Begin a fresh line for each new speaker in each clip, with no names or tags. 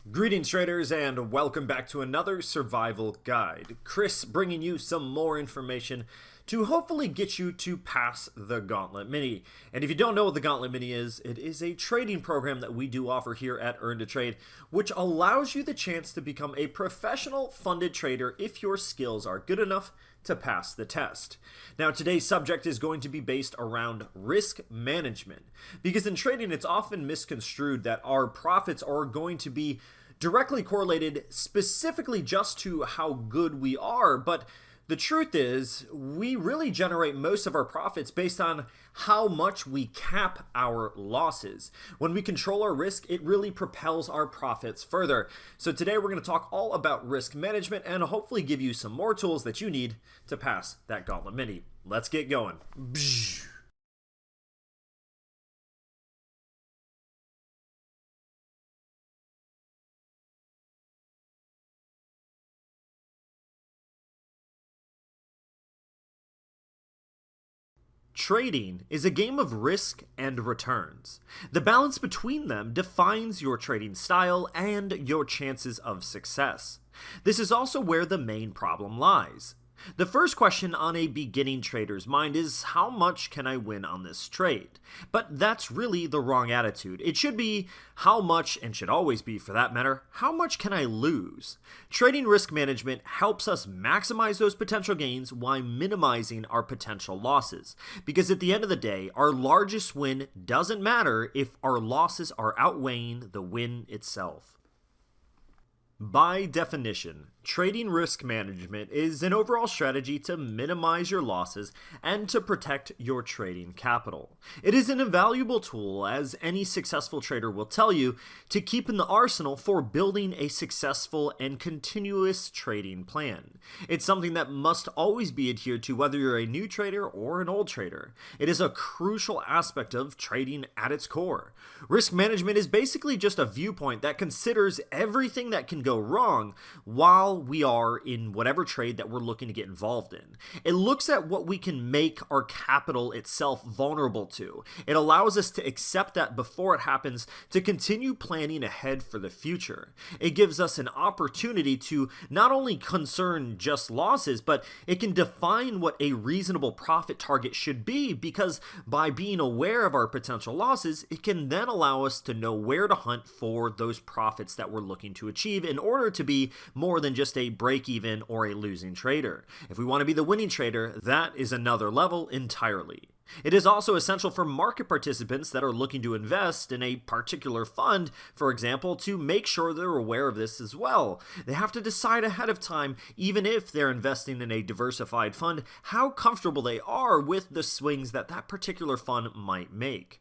Greetings traders, and welcome back to another survival guide. Chris bringing you some more information to hopefully get you to pass the Gauntlet Mini. And if you don't know what the Gauntlet Mini is, it is a trading program that we do offer here at Earn to Trade, which allows you the chance to become a professional funded trader if your skills are good enough to pass the test. Now, today's subject is going to be based around risk management, because in trading it's often misconstrued that our profits are going to be directly correlated specifically just to how good we are, but the truth is we really generate most of our profits based on how much we cap our losses. When we control our risk, it really propels our profits further. So today we're going to talk all about risk management and hopefully give you some more tools that you need to pass that Gauntlet Mini. Let's get going. Trading is a game of risk and returns. The balance between them defines your trading style and your chances of success. This is also where the main problem lies. The first question on a beginning trader's mind is, how much can I win on this trade? But that's really the wrong attitude. It should be, how much, and should always be for that matter, how much can I lose? Trading risk management helps us maximize those potential gains while minimizing our potential losses. Because at the end of the day, our largest win doesn't matter if our losses are outweighing the win itself. By definition, trading risk management is an overall strategy to minimize your losses and to protect your trading capital. It is an invaluable tool, as any successful trader will tell you, to keep in the arsenal for building a successful and continuous trading plan. It's something that must always be adhered to whether you're a new trader or an old trader. It is a crucial aspect of trading at its core. Risk management is basically just a viewpoint that considers everything that can go wrong while we are in whatever trade that we're looking to get involved in. It looks at what we can make our capital itself vulnerable to. It allows us to accept that before it happens, to continue planning ahead for the future. It gives us an opportunity to not only concern just losses, but it can define what a reasonable profit target should be, because by being aware of our potential losses, it can then allow us to know where to hunt for those profits that we're looking to achieve in order to be more than just a break-even or a losing trader. If we want to be the winning trader, that is another level entirely. It is also essential for market participants that are looking to invest in a particular fund, for example, to make sure they're aware of this as well. They have to decide ahead of time, even if they're investing in a diversified fund, how comfortable they are with the swings that that particular fund might make.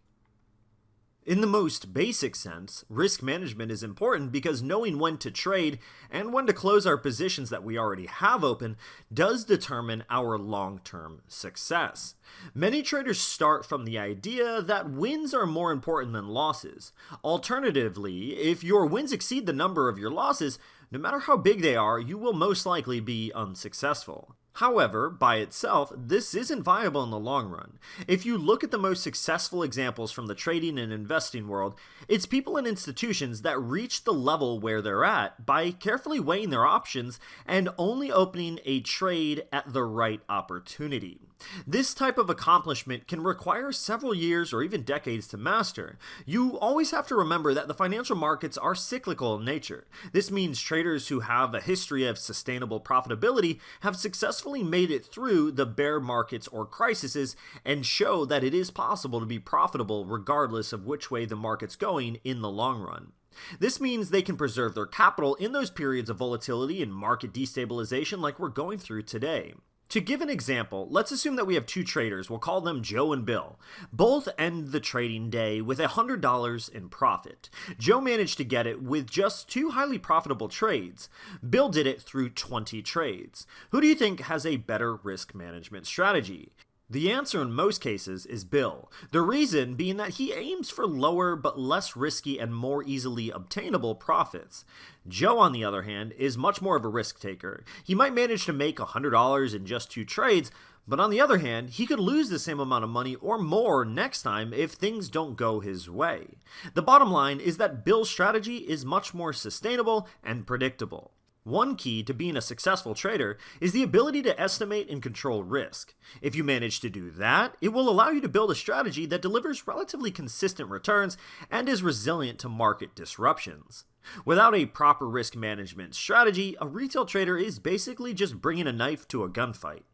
In the most basic sense, risk management is important because knowing when to trade and when to close our positions that we already have open does determine our long-term success. Many traders start from the idea that wins are more important than losses. Alternatively, if your wins exceed the number of your losses, no matter how big they are, you will most likely be unsuccessful. However, by itself, this isn't viable in the long run. If you look at the most successful examples from the trading and investing world, it's people and institutions that reach the level where they're at by carefully weighing their options and only opening a trade at the right opportunity. This type of accomplishment can require several years or even decades to master. You always have to remember that the financial markets are cyclical in nature. This means traders who have a history of sustainable profitability have successfully made it through the bear markets or crises and show that it is possible to be profitable regardless of which way the market's going in the long run. This means they can preserve their capital in those periods of volatility and market destabilization like we're going through today. To give an example, let's assume that we have two traders, we'll call them Joe and Bill. Both end the trading day with $100 in profit. Joe managed to get it with just 2 highly profitable trades. Bill did it through 20 trades. Who do you think has a better risk management strategy? The answer in most cases is Bill, the reason being that he aims for lower but less risky and more easily obtainable profits. Joe, on the other hand, is much more of a risk taker. He might manage to make $100 in just 2 trades, but on the other hand, he could lose the same amount of money or more next time if things don't go his way. The bottom line is that Bill's strategy is much more sustainable and predictable. One key to being a successful trader is the ability to estimate and control risk. If you manage to do that, it will allow you to build a strategy that delivers relatively consistent returns and is resilient to market disruptions. Without a proper risk management strategy, a retail trader is basically just bringing a knife to a gunfight.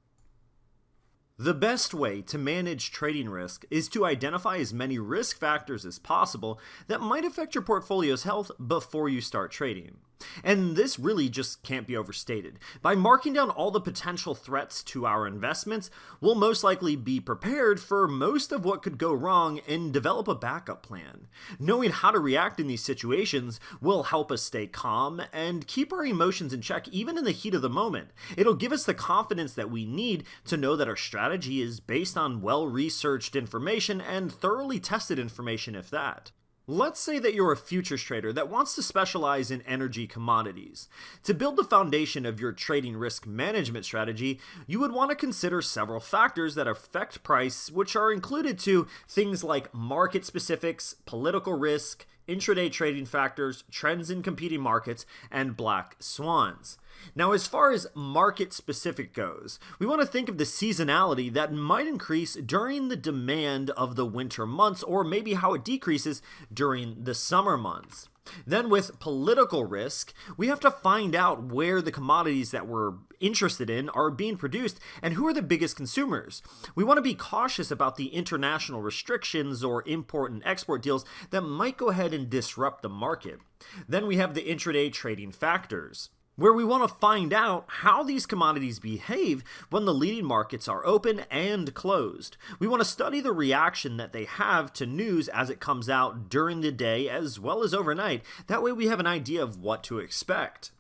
The best way to manage trading risk is to identify as many risk factors as possible that might affect your portfolio's health before you start trading. And this really just can't be overstated. By marking down all the potential threats to our investments, we'll most likely be prepared for most of what could go wrong and develop a backup plan. Knowing how to react in these situations will help us stay calm and keep our emotions in check even in the heat of the moment. It'll give us the confidence that we need to know that our strategy is based on well-researched information and thoroughly tested information if that. Let's say that you're a futures trader that wants to specialize in energy commodities. To build the foundation of your trading risk management strategy, you would want to consider several factors that affect price, which are included to things like market specifics, political risk, intraday trading factors, trends in competing markets, and black swans. Now, as far as market specific goes, we want to think of the seasonality that might increase during the demand of the winter months, or maybe how it decreases during the summer months. Then with political risk, we have to find out where the commodities that we're interested in are being produced and who are the biggest consumers. We want to be cautious about the international restrictions or import and export deals that might go ahead and disrupt the market. Then we have the intraday trading factors, where we want to find out how these commodities behave when the leading markets are open and closed. We want to study the reaction that they have to news as it comes out during the day as well as overnight. That way we have an idea of what to expect.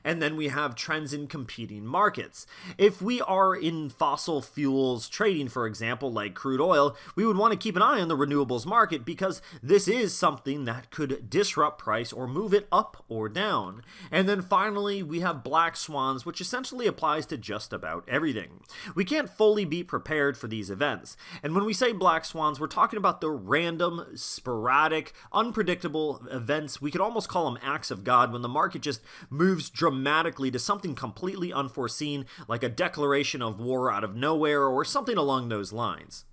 And then we have trends in competing markets. If we are in fossil fuels trading, for example, like crude oil, we would want to keep an eye on the renewables market because this is something that could disrupt price or move it up or down. And then finally, we have black swans, which essentially applies to just about everything. We can't fully be prepared for these events. And when we say black swans, we're talking about the random, sporadic, unpredictable events. We could almost call them acts of God when the market just moves dramatically to something completely unforeseen, like a declaration of war out of nowhere or something along those lines.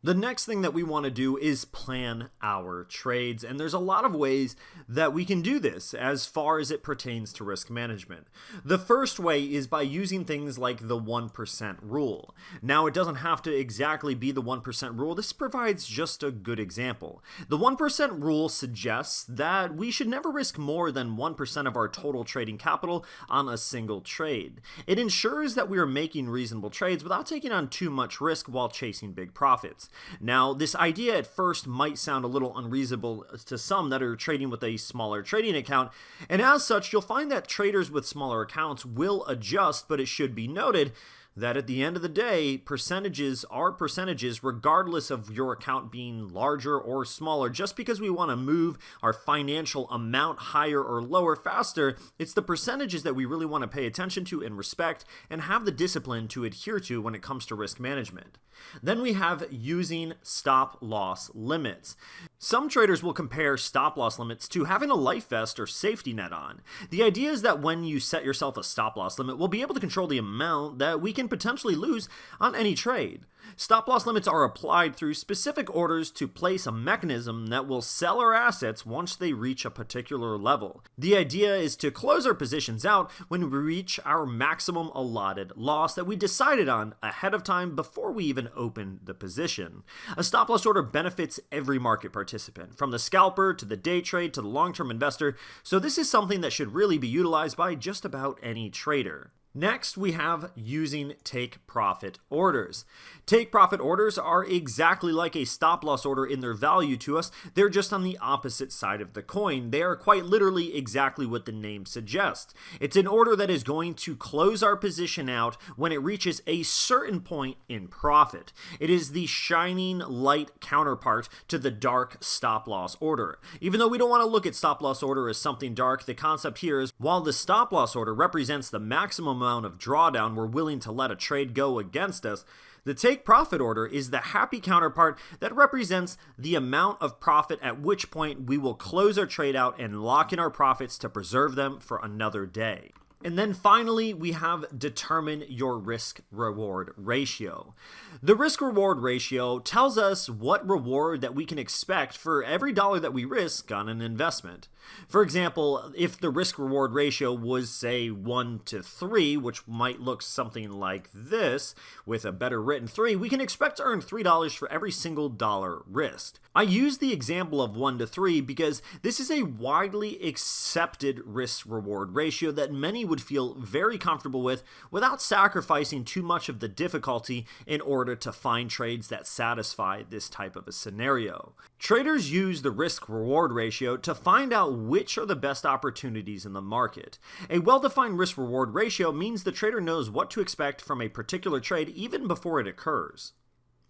The next thing that we want to do is plan our trades, and there's a lot of ways that we can do this as far as it pertains to risk management. The first way is by using things like the 1% rule. Now, it doesn't have to exactly be the 1% rule. This provides just a good example. The 1% rule suggests that we should never risk more than 1% of our total trading capital on a single trade. It ensures that we are making reasonable trades without taking on too much risk while chasing big profits. Now, this idea at first might sound a little unreasonable to some that are trading with a smaller trading account, and as such, you'll find that traders with smaller accounts will adjust, but it should be noted that at the end of the day, percentages are percentages regardless of your account being larger or smaller. Just because we want to move our financial amount higher or lower faster, it's the percentages that we really want to pay attention to and respect and have the discipline to adhere to when it comes to risk management. Then we have using stop loss limits. Some traders will compare stop loss limits to having a life vest or safety net on. The idea is that when you set yourself a stop loss limit, we'll be able to control the amount that we can potentially lose on any trade. Stop loss limits are applied through specific orders to place a mechanism that will sell our assets once they reach a particular level. The idea is to close our positions out when we reach our maximum allotted loss that we decided on ahead of time before we even open the position. A stop loss order benefits every market participant, from the scalper to the day trade to the long-term investor, so this is something that should really be utilized by just about any trader. Next, we have using take profit orders. Take profit orders are exactly like a stop loss order in their value to us. They're just on the opposite side of the coin. They are quite literally exactly what the name suggests. It's an order that is going to close our position out when it reaches a certain point in profit. It is the shining light counterpart to the dark stop loss order. Even though we don't want to look at stop loss order as something dark, the concept here is while the stop loss order represents the maximum amount of drawdown we're willing to let a trade go against us, the take profit order is the happy counterpart that represents the amount of profit at which point we will close our trade out and lock in our profits to preserve them for another day. And then finally, we have determine your risk-reward ratio. The risk-reward ratio tells us what reward that we can expect for every dollar that we risk on an investment. For example, if the risk-reward ratio was, say, 1 to 3, which might look something like this, with a better written 3, we can expect to earn $3 for every single dollar risked. I use the example of 1 to 3 because this is a widely accepted risk-reward ratio that many would feel very comfortable with without sacrificing too much of the difficulty in order to find trades that satisfy this type of a scenario. Traders use the risk-reward ratio to find out which are the best opportunities in the market. A well-defined risk-reward ratio means the trader knows what to expect from a particular trade even before it occurs.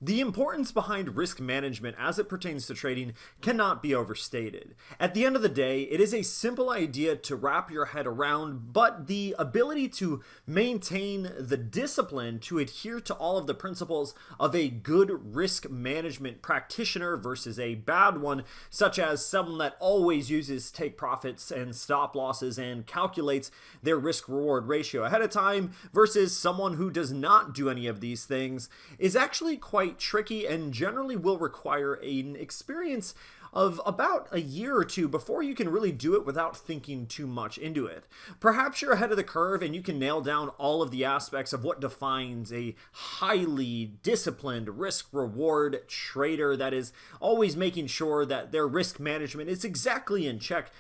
The importance behind risk management as it pertains to trading cannot be overstated. At the end of the day, it is a simple idea to wrap your head around, but the ability to maintain the discipline to adhere to all of the principles of a good risk management practitioner versus a bad one, such as someone that always uses take profits and stop losses and calculates their risk reward ratio ahead of time versus someone who does not do any of these things, is actually quite tricky and generally will require an experience of about a year or two before you can really do it without thinking too much into it. Perhaps you're ahead of the curve and you can nail down all of the aspects of what defines a highly disciplined risk-reward trader that is always making sure that their risk management is exactly in check.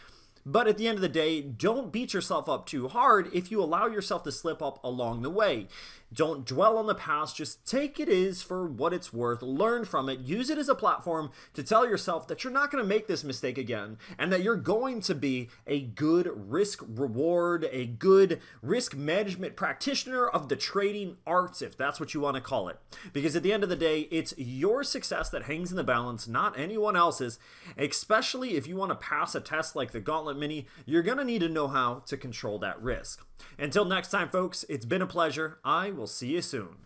But at the end of the day, don't beat yourself up too hard if you allow yourself to slip up along the way. Don't dwell on the past, just take it as for what it's worth, learn from it, use it as a platform to tell yourself that you're not going to make this mistake again, and that you're going to be a good risk reward, a good risk management practitioner of the trading arts, if that's what you want to call it. Because at the end of the day, it's your success that hangs in the balance, not anyone else's, especially if you want to pass a test like the Gauntlet Mini, you're going to need to know how to control that risk. Until next time, folks, it's been a pleasure. I will see you soon.